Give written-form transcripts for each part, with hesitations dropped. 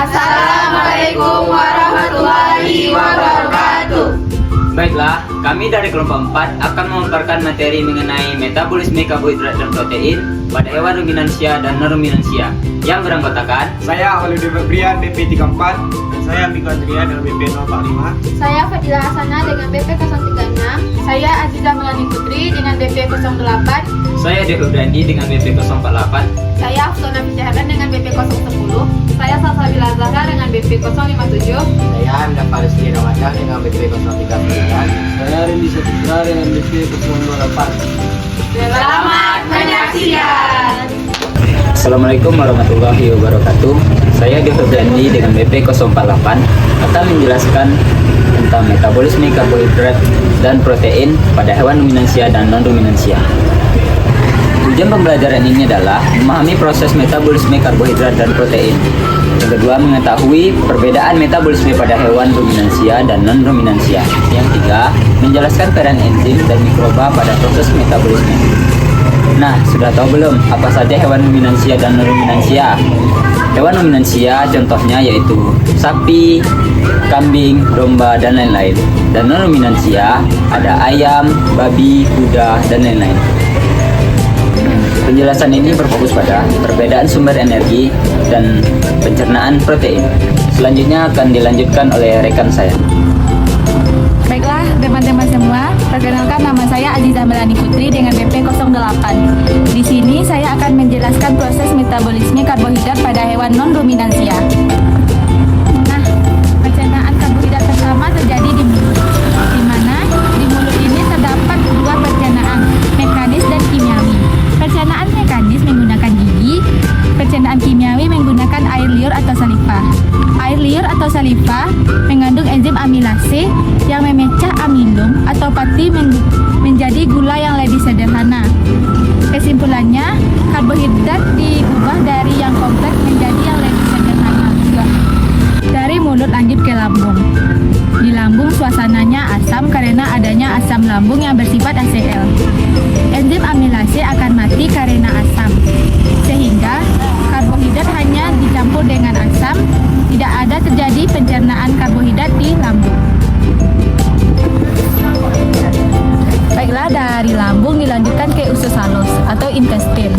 Assalamualaikum warahmatullahi wabarakatuh. Baiklah, kami dari kelompok 4 akan memaparkan materi mengenai metabolisme karbohidrat dan protein pada hewan ruminansia dan non-ruminansia yang beranggotakan Saya Walidi Febrian BP 34. Saya Miko Andria dengan BP 045. Saya Fadila Hasana dengan BP 036. Saya Aziza Melani Putri dengan BP 08. saya Dehu Brandi dengan BP 048. Saya Aftona Fijaharan dengan BP 010. Saya Salsabila Zahra dengan BP 057. Saya Hamdan Farizki Ramadan dengan BP 039. Saya Rindy Saputra dengan BP 028. Selamat menyaksikan. Assalamualaikum warahmatullahi wabarakatuh. Saya Dehu Brandi dengan BP 048 akan menjelaskan tentang metabolisme karbohidrat dan protein pada hewan ruminansia dan non-ruminansia. Tujuan pembelajaran ini adalah memahami proses metabolisme karbohidrat dan protein. Yang kedua, mengetahui perbedaan metabolisme pada hewan ruminansia dan non-ruminansia. Yang ketiga, menjelaskan peran enzim dan mikroba pada proses metabolisme. Nah, sudah tahu belum apa saja hewan ruminansia dan non-ruminansia? Hewan ruminansia contohnya yaitu sapi, kambing, domba, dan lain-lain. Dan non-ruminansia ada ayam, babi, kuda, dan lain-lain. Penjelasan ini berfokus pada perbedaan sumber energi dan pencernaan protein. Selanjutnya akan dilanjutkan oleh rekan saya. Baiklah, teman-teman semua, perkenalkan nama saya Aziza Melani Putri dengan BP 08. Di sini saya akan menjelaskan proses metabolisme karbohidrat pada hewan non-ruminansia. Nah, pencernaan karbohidrat pertama terjadi di mulut, di mana di mulut ini terdapat dua pencernaan, mekanis dan kimiawi. Pencernaan mekanis menggunakan gigi, pencernaan kimiawi menggunakan air liur atau saliva. Air liur atau saliva mengandung enzim amilase yang memecah amilum atau pati menjadi gula yang lebih sederhana. Kesimpulannya, karbohidrat diubah dari yang kompleks menjadi yang lebih sederhana. Dari mulut lanjut ke lambung. Di lambung suasananya asam karena adanya asam lambung yang bersifat ACL. Enzim amilase akan mati karena asam, sehingga karbohidrat hanya dicampur dengan asam, tidak ada terjadi pencernaan karbohidrat di lambung. Baiklah, dari lambung dilanjutkan ke usus halus atau intestin.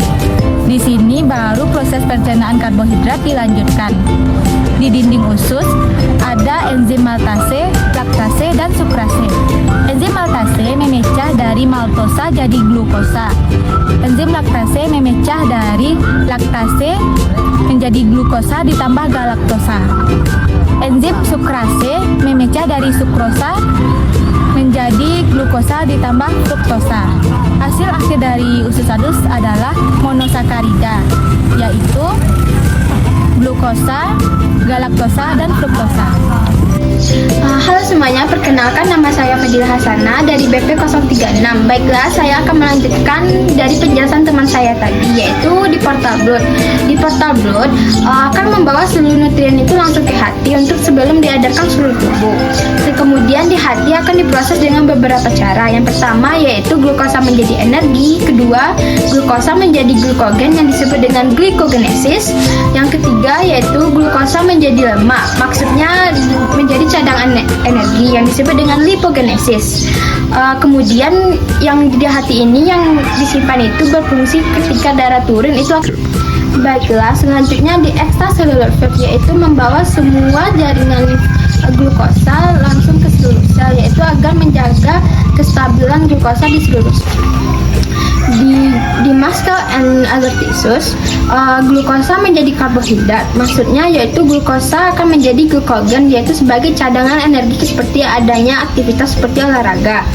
Di sini baru proses pencernaan karbohidrat dilanjutkan. Di dinding usus ada enzim maltase, laktase, dan sukrase. Enzim maltase memecah dari maltosa jadi glukosa. Enzim laktase memecah dari laktase menjadi glukosa ditambah galaktosa. Enzim sukrase memecah dari sukrosa menjadi glukosa ditambah fruktosa. Hasil akhir dari usus halus adalah monosakarida, yaitu glukosa, galaktosa, dan fruktosa. Halo semuanya, perkenalkan nama saya Fadila Hasana dari BP 036. Baiklah, saya akan melanjutkan dari penjelasan teman saya tadi, yaitu di portal blood. Di portal blood akan membawa seluruh nutrien itu langsung ke hati untuk sebelum diedarkan seluruh tubuh. Kemudian di hati akan diproses dengan beberapa cara. Yang pertama yaitu glukosa menjadi energi, kedua glukosa menjadi glukogen yang disebut dengan glikogenesis, yang ketiga yaitu glukosa menjadi lemak, maksudnya menjadi cadangan energi yang disebut dengan lipogenesis. Kemudian yang di hati ini yang disimpan itu berfungsi ketika darah turun itu. Baiklah, selanjutnya di extracellular fat, yaitu membawa semua jaringan glukosa langsung ke seluruh sel, yaitu agar menjaga kestabilan glukosa di seluruh sel. Di muscle and other tissues, glukosa menjadi karbohidrat. Maksudnya yaitu glukosa akan menjadi glukogen, yaitu sebagai cadangan energi seperti adanya aktivitas seperti olahraga.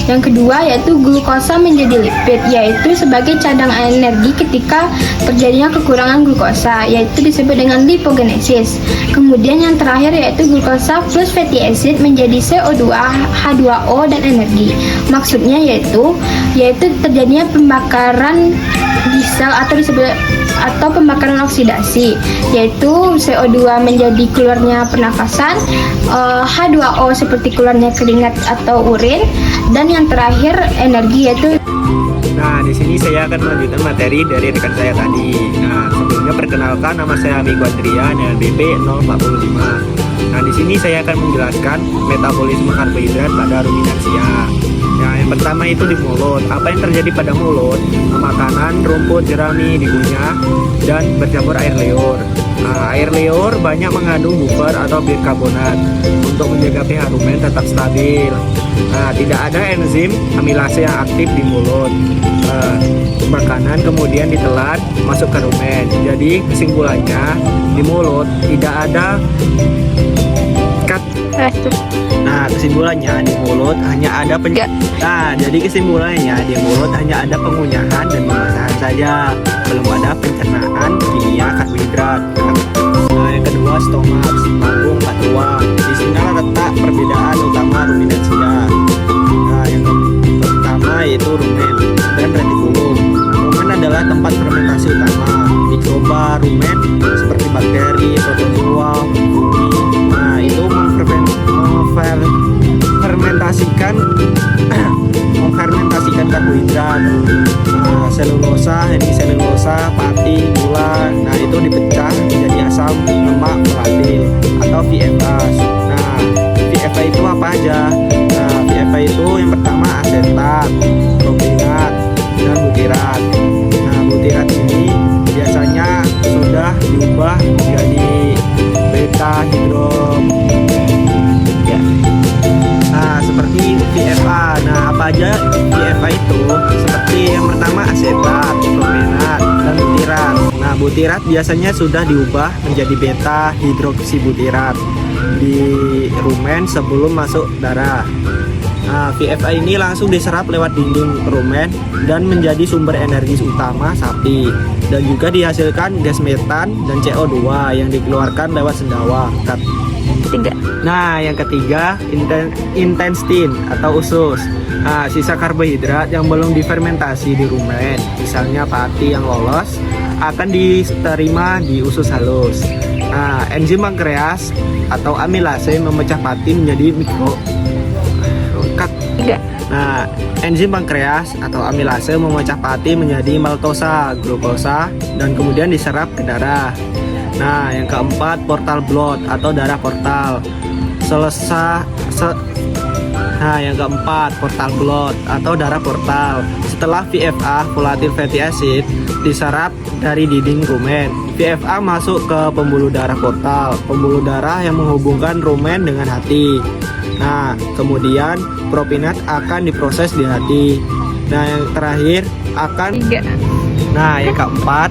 Yang kedua yaitu glukosa menjadi lipid, yaitu sebagai cadangan energi ketika terjadinya kekurangan glukosa, yaitu disebut dengan lipogenesis. Kemudian yang terakhir yaitu glukosa plus fatty acid menjadi CO2, H2O, dan energi. Maksudnya yaitu terjadinya pembakaran di sel atau pembakaran oksidasi, yaitu CO2 menjadi keluarnya pernafasan, H2O seperti keluarnya keringat atau urin, dan yang terakhir energi yaitu Nah, di sini saya akan melanjutkan materi dari rekan saya tadi. Nah, sebelumnya perkenalkan, nama saya Amigo Adrian dengan BP 045. Nah, di sini saya akan menjelaskan metabolisme karbohidrat pada ruminansia. Nah, yang pertama itu di mulut. Apa yang terjadi pada mulut? Makanan, rumput, jerami dikunyah dan bercampur air liur. Nah, air liur banyak mengandung buffer atau bikarbonat untuk menjaga pH rumen tetap stabil. Nah, tidak ada enzim amilase yang aktif di mulut. Makanan kemudian ditelan masuk ke rumen. Jadi kesimpulannya di mulut tidak ada Nah, kesimpulannya di mulut hanya ada pengunyahan dan pemasahan saja, belum ada pencernaan kimia karbohidrat. Nah, yang kedua stomach, lambung empat ruang. Di sini letak perbedaan utama ruminansia. Nah, yang pertama yaitu rumen dan retikulum. Rumen adalah tempat fermentasi utama. Mikroba rumen seperti bakteri, protozoa, fungi. Nah, itu memfermentasikan karbohidrat. Nah, selulosa, hemiselulosa, pati, gula. Nah, itu dipecah menjadi asam lemak volatil atau VFA. Nah, VFA itu apa aja? Nah, VFA itu yang pertama asetat, propinat, dan butirat. Nah, butirat ini biasanya sudah diubah menjadi beta hidrom. Ya. Nah, seperti VFA. Nah, apa aja VFA itu? Seperti yang pertama asetat, propinat, dan butirat. Nah, butirat biasanya sudah diubah menjadi beta hidroksibutirat di rumen sebelum masuk darah. Nah, VFA ini langsung diserap lewat dinding rumen dan menjadi sumber energi utama sapi, dan juga dihasilkan gas metan dan CO2 yang dikeluarkan lewat sendawa. Nah, yang ketiga intestin atau usus. Nah, sisa karbohidrat yang belum difermentasi di rumen, misalnya pati yang lolos, akan diterima di usus halus. Nah, enzim pankreas atau amilase memecah pati menjadi Nah, enzim pankreas atau amilase memecah pati menjadi maltosa, glukosa, dan kemudian diserap ke darah. Nah, yang keempat portal blood atau darah portal. Yang keempat portal blood atau darah portal. Setelah VFA, volatile fatty acid, diserap dari dinding rumen, VFA masuk ke pembuluh darah portal, pembuluh darah yang menghubungkan rumen dengan hati. Nah, kemudian propinat akan diproses di hati. Nah, yang terakhir yang keempat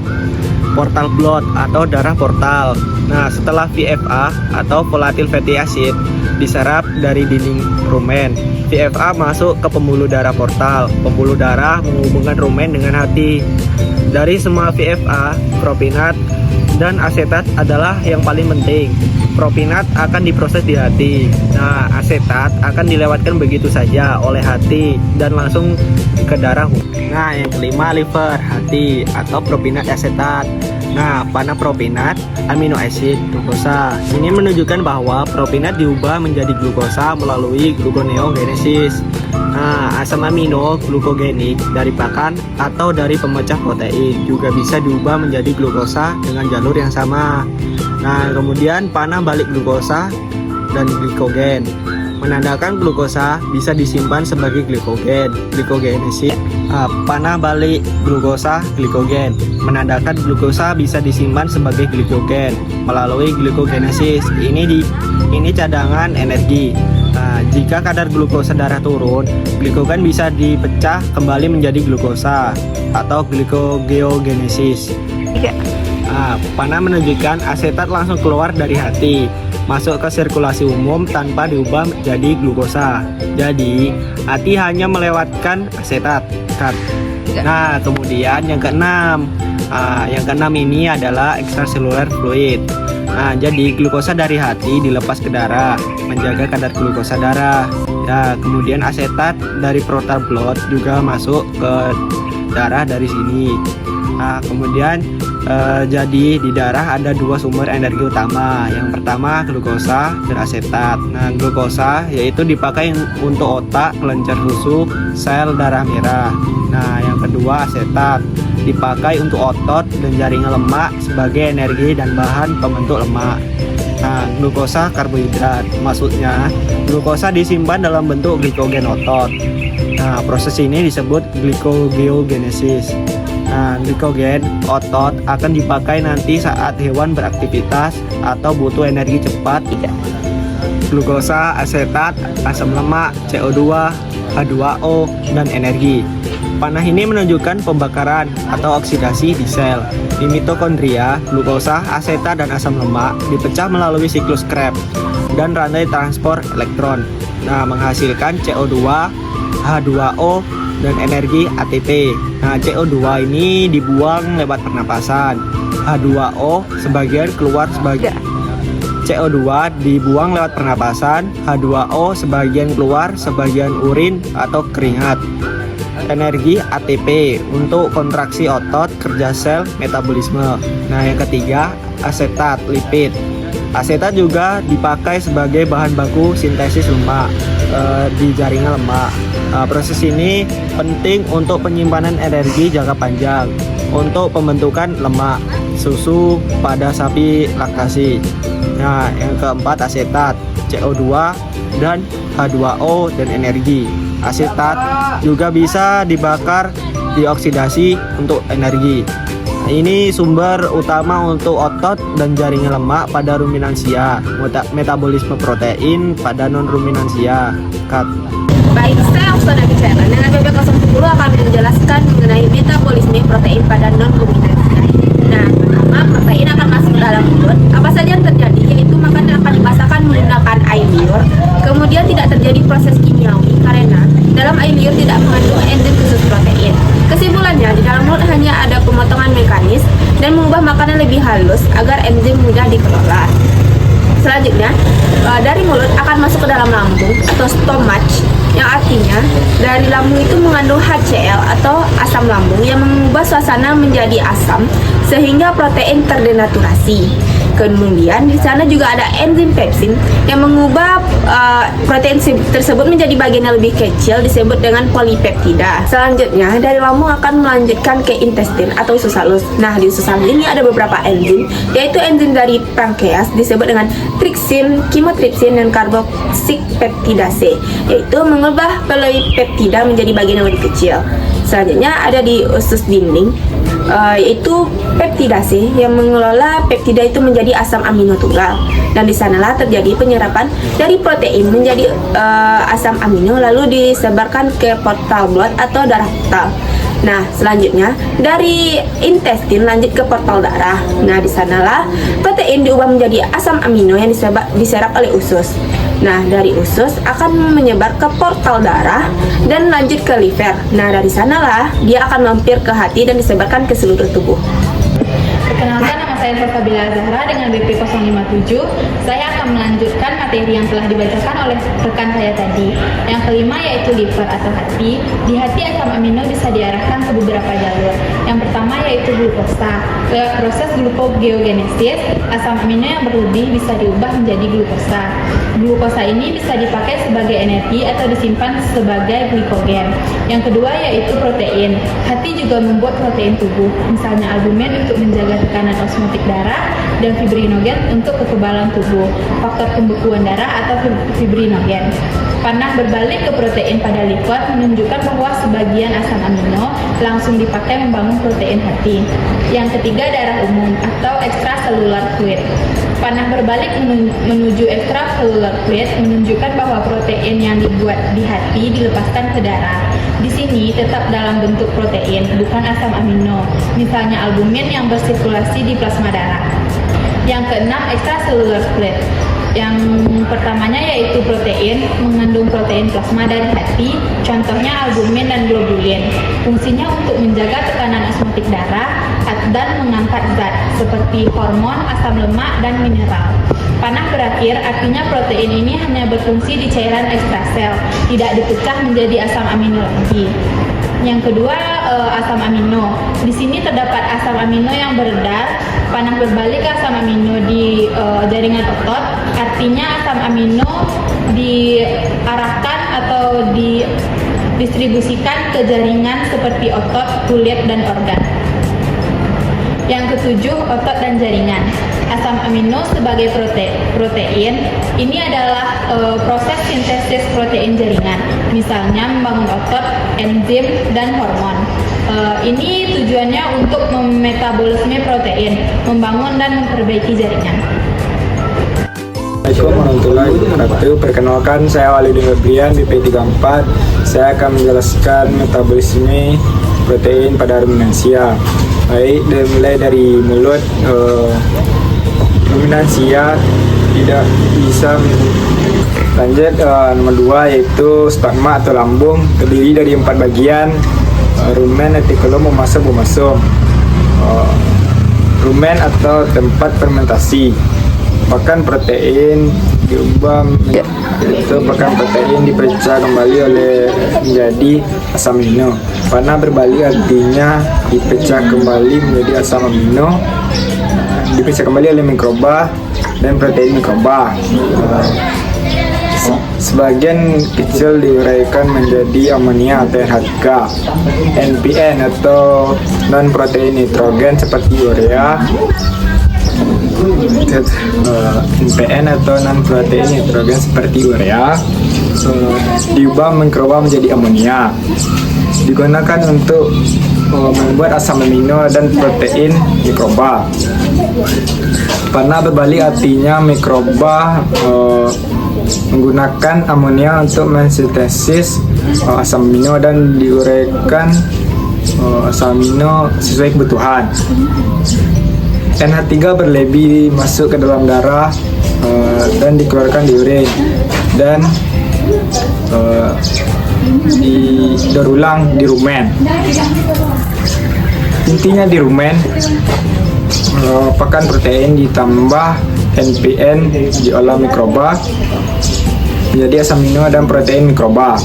portal blood atau darah portal. Nah, setelah VFA atau volatile fatty acid diserap dari dinding rumen, VFA masuk ke pembuluh darah portal. Pembuluh darah menghubungkan rumen dengan hati. Dari semua VFA, propinat dan asetat adalah yang paling penting. Propinat akan diproses di hati. Nah, asetat akan dilewatkan begitu saja oleh hati dan langsung ke darah. Nah, yang kelima liver, hati atau propinat asetat. Nah, panah propinat, amino acid, glukosa. Ini menunjukkan bahwa propinat diubah menjadi glukosa melalui gluconeogenesis. Nah, asam amino glukogenik dari pakan atau dari pemecah protein juga bisa diubah menjadi glukosa dengan jalur yang sama. Nah, kemudian panah balik glukosa dan glikogen menandakan glukosa bisa disimpan sebagai glikogen. Glikogenesis. Panah balik glukosa glikogen menandakan glukosa bisa disimpan sebagai glikogen melalui glikogenesis. Ini cadangan energi. Nah, jika kadar glukosa darah turun, glikogen bisa dipecah kembali menjadi glukosa atau glikogeogenesis. Panah menunjukkan asetat langsung keluar dari hati, masuk ke sirkulasi umum tanpa diubah menjadi glukosa. Jadi, hati hanya melewatkan asetat. Nah, kemudian yang keenam. Yang keenam ini adalah extracellular fluid. Nah, jadi glukosa dari hati dilepas ke darah, menjaga kadar glukosa darah. Nah, kemudian asetat dari portal blood juga masuk ke darah dari sini. Nah, kemudian Jadi di darah ada dua sumber energi utama. Yang pertama glukosa dan asetat. Nah, glukosa yaitu dipakai untuk otak, kelenjar susu, sel darah merah. Nah, yang kedua asetat dipakai untuk otot dan jaringan lemak sebagai energi dan bahan pembentuk lemak. Nah, glukosa karbohidrat. Maksudnya, glukosa disimpan dalam bentuk glikogen otot. Nah, proses ini disebut glikogeogenesis. Nah, glikogen otot akan dipakai nanti saat hewan beraktivitas atau butuh energi cepat. Glukosa, asetat, asam lemak, CO2, H2O, dan energi. Panah ini menunjukkan pembakaran atau oksidasi di sel. Di mitokondria, glukosa, asetat, dan asam lemak dipecah melalui siklus Krebs dan rantai transport elektron. Nah, menghasilkan CO2, H2O, dan energi ATP. Nah, CO2 ini dibuang lewat pernapasan. H2O sebagian keluar sebagian. CO2 dibuang lewat pernapasan, H2O sebagian keluar sebagian urin atau keringat. Energi ATP untuk kontraksi otot, kerja sel, metabolisme. Nah, yang ketiga, asetat lipid. Asetat juga dipakai sebagai bahan baku sintesis lemak di jaringan lemak. Proses ini penting untuk penyimpanan energi jangka panjang untuk pembentukan lemak susu pada sapi laktasi. Nah, yang keempat asetat, CO2 dan H2O dan energi. Asetat juga bisa dibakar dioksidasi untuk energi. Ini sumber utama untuk otot dan jaringan lemak pada ruminansia, metabolisme protein pada non-ruminansia. Baik, saya Oksana Bicara dengan BP010 akan menjelaskan mengenai metabolisme protein pada non-ruminansia. Nah, pertama, protein akan masuk ke dalam mulut. Apa saja yang terjadi, yaitu makanan akan dibasahkan menggunakan air liur. Kemudian tidak terjadi proses kimiawi karena dalam air liur tidak mengandung enzim khusus protein. Kesimpulannya, di dalam mulut hanya ada pemotongan mekanis dan mengubah makanan lebih halus agar enzim mudah dikelola. Selanjutnya, dari mulut akan masuk ke dalam lambung atau stomach, yang artinya dari lambung itu mengandung HCl atau asam lambung yang mengubah suasana menjadi asam sehingga protein terdenaturasi. Kemudian di sana juga ada enzim pepsin yang mengubah protein tersebut menjadi bagian yang lebih kecil disebut dengan polipeptida. Selanjutnya dari lambung akan melanjutkan ke intestin atau usus halus. Nah, di usus halus ini ada beberapa enzim, yaitu enzim dari pankreas disebut dengan tripsin, chymotrypsin, dan karboksilpeptidase, yaitu mengubah polipeptida menjadi bagian yang lebih kecil. Selanjutnya ada di usus dinding, yaitu peptidase yang mengelola peptida itu menjadi asam amino tunggal, dan di sanalah terjadi penyerapan dari protein menjadi asam amino lalu disebarkan ke portal blood atau darah portal. Nah, selanjutnya dari intestin lanjut ke portal darah. Nah, di sanalah protein diubah menjadi asam amino yang diserap oleh usus. Nah, dari usus akan menyebar ke portal darah dan lanjut ke liver. Nah, dari sanalah dia akan mampir ke hati dan disebarkan ke seluruh tubuh. Perkenalkan, nama saya Salsabila Zahra dengan BP 057. Saya akan melanjutkan materi yang telah dibacakan oleh rekan saya tadi. Yang kelima yaitu liver atau hati. Di hati asam amino bisa diarahkan ke beberapa jalur. Yang pertama yaitu glukosa. Proses glukogeogenesis, asam amino yang berlebih bisa diubah menjadi glukosa. Glukosa ini bisa dipakai sebagai energi atau disimpan sebagai glikogen. Yang kedua yaitu protein. Hati juga membuat protein tubuh, misalnya albumin untuk menjaga tekanan osmotik darah dan fibrinogen untuk kekebalan tubuh, faktor pembekuan darah atau fibrinogen. Panah berbalik ke protein pada liver menunjukkan bahwa sebagian asam amino langsung dipakai membangun protein hati. Yang ketiga darah umum atau extracellular fluid. Panah berbalik menuju extracellular fluid menunjukkan bahwa protein yang dibuat di hati dilepaskan ke darah. Di sini tetap dalam bentuk protein, bukan asam amino, misalnya albumin yang bersirkulasi di plasma darah. Yang keenam, extracellular fluid. Yang pertamanya yaitu protein, mengandung protein plasma dari hati, contohnya albumin dan globulin. Fungsinya untuk menjaga tekanan osmotik darah dan mengangkat zat seperti hormon, asam lemak, dan mineral. Panah berakhir artinya protein ini hanya berfungsi di cairan ekstrasel, tidak dipecah menjadi asam amino lagi. Yang kedua, asam amino. Di sini terdapat asam amino yang beredar, panah berbalik asam amino di jaringan otot. Artinya asam amino diarahkan atau didistribusikan ke jaringan seperti otot, kulit, dan organ. Yang ketujuh, otot dan jaringan. Asam amino sebagai protein, ini adalah proses sintesis protein jaringan. Misalnya membangun otot, enzim, dan hormon. Ini tujuannya untuk memetabolisme protein, membangun dan memperbaiki jaringan. Assalamualaikum warahmatullahi wabarakatuh. Perkenalkan, saya Walidin Febrian, BP34. Saya akan menjelaskan metabolisme protein pada ruminansia. Baik, mulai dari mulut. Ruminansia tidak bisa lanjut. Nomor 2 yaitu stagma atau lambung, terdiri dari 4 bagian: rumen, retikulum, omasum. Rumen atau tempat fermentasi. Pakan protein diubah pakan protein dipecah kembali menjadi asam amino. Panah berbalik artinya dipecah kembali menjadi asam amino, dipecah kembali oleh mikroba dan protein mikroba. Sebagian kecil diuraikan menjadi amonia atau NHK. NPN atau non protein nitrogen seperti urea. NPN atau non protein nitrogen seperti urea diubah mikroba menjadi amonia, digunakan untuk membuat asam amino dan protein mikroba. Panah berbalik artinya mikroba menggunakan amonia untuk mensintesis asam amino dan diuraikan asam amino sesuai kebutuhan. NH3 berlebih masuk ke dalam darah dan dikeluarkan di urin dan didaur ulang di rumen. Intinya di rumen, pakan protein ditambah NPN diolah mikroba menjadi asam amino dan protein mikroba.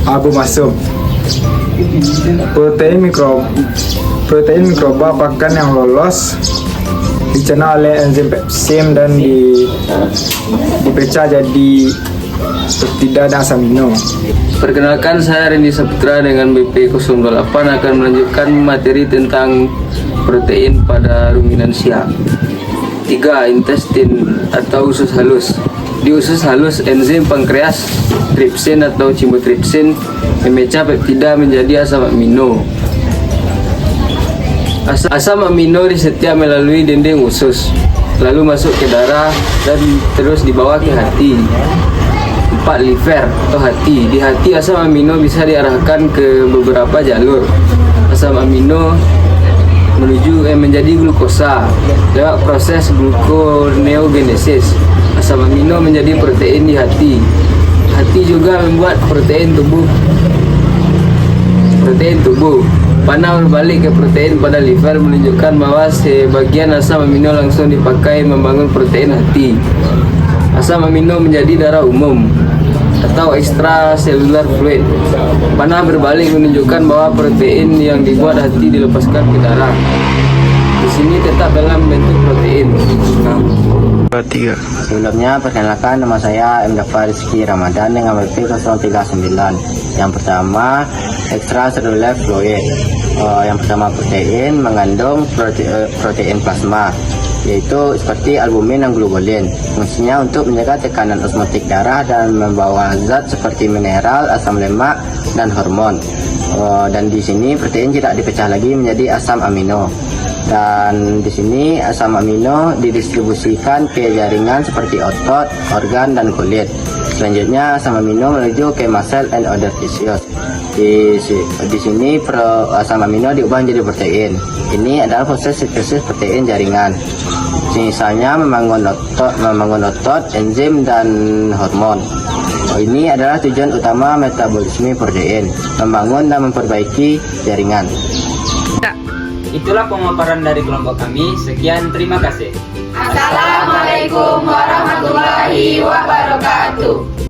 Abomasum. Protein mikroba pakan yang lolos dicerna oleh enzim pepsim dan dipecah jadi peptida dan asam amino. Perkenalkan, saya Rendy Saputra dengan BP08 akan melanjutkan materi tentang protein pada ruminansia. 3. Intestin atau usus halus. Di usus halus, enzim pankreas tripsin atau chymotrypsin memecah peptida menjadi asam amino. Asam amino di setiap melalui dinding usus, lalu masuk ke darah dan terus dibawa ke hati. 4. Liver atau hati. Di hati, asam amino bisa diarahkan ke beberapa jalur. Asam amino menjadi glukosa lewat proses gluconeogenesis. Asam amino menjadi protein di hati. Hati juga membuat protein tubuh. Panah berbalik ke protein pada liver menunjukkan bahwa sebagian asam amino langsung dipakai membangun protein hati. Asam amino menjadi darah umum atau extracellular fluid. Panah berbalik menunjukkan bahwa protein yang dibuat hati dilepaskan ke darah. Di sini tetap dalam bentuk protein. Sebelumnya, perkenalkan, nama saya M. Jafar Rizky Ramadan dengan BP 039. Yang pertama, extracellular fluid. Yang pertama, protein mengandung protein plasma, yaitu seperti albumin dan globulin. Fungsinya untuk menjaga tekanan osmotik darah dan membawa zat seperti mineral, asam lemak, dan hormon. Dan di sini protein tidak dipecah lagi menjadi asam amino. Dan di sini asam amino didistribusikan ke jaringan seperti otot, organ, dan kulit. Selanjutnya asam amino menuju ke muscle and other tissues. Di sini asam amino diubah menjadi protein. Ini adalah proses sintesis protein jaringan. Misalnya membangun otot, enzim, dan hormon. Ini adalah tujuan utama metabolisme protein, membangun dan memperbaiki jaringan. Itulah pemaparan dari kelompok kami. Sekian, terima kasih. Assalamualaikum warahmatullahi wabarakatuh.